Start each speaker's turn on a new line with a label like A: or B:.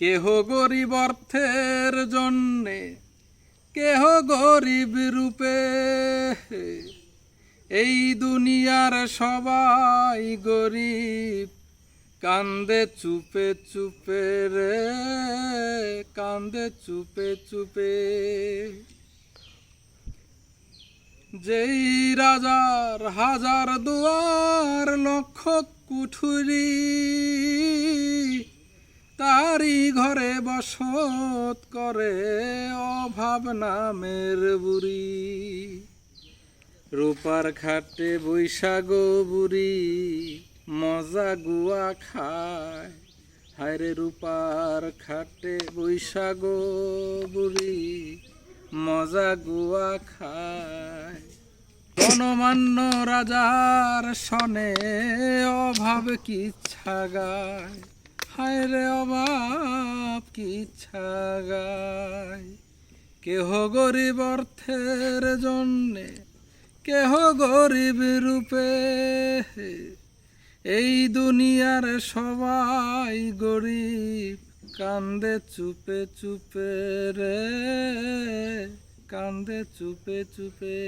A: কেহ গরিব অর্থের জন্যে, কেহ গরিব রূপে, এই দুনিয়ার সবাই গরিব, কান্দে চুপে চুপে রে, কান্দে চুপে চুপে। যেই রাজার হাজার দুয়ার লক্ষ কুঠুরি, তারি ঘরে বসত করে অভাব নামের বুড়ি। রূপার খাটে বৈশাগো বুড়ি, মজা গুয়া খায়, হায়রে রূপার খাটে বৈশাগো বুড়ি, মজা গুয়া খায়। গণমান্য রাজার সনে অভাব কিচ্ছা গায়, হায়রে অভাব কিচ্ছা গায়। কেহ গরিব অর্থের জন্যে, কেহ গরিব রূপে, এই দুনিয়ার সবাই গরিব, কান্দে চুপে চুপে রে, কান্দে চুপে চুপে।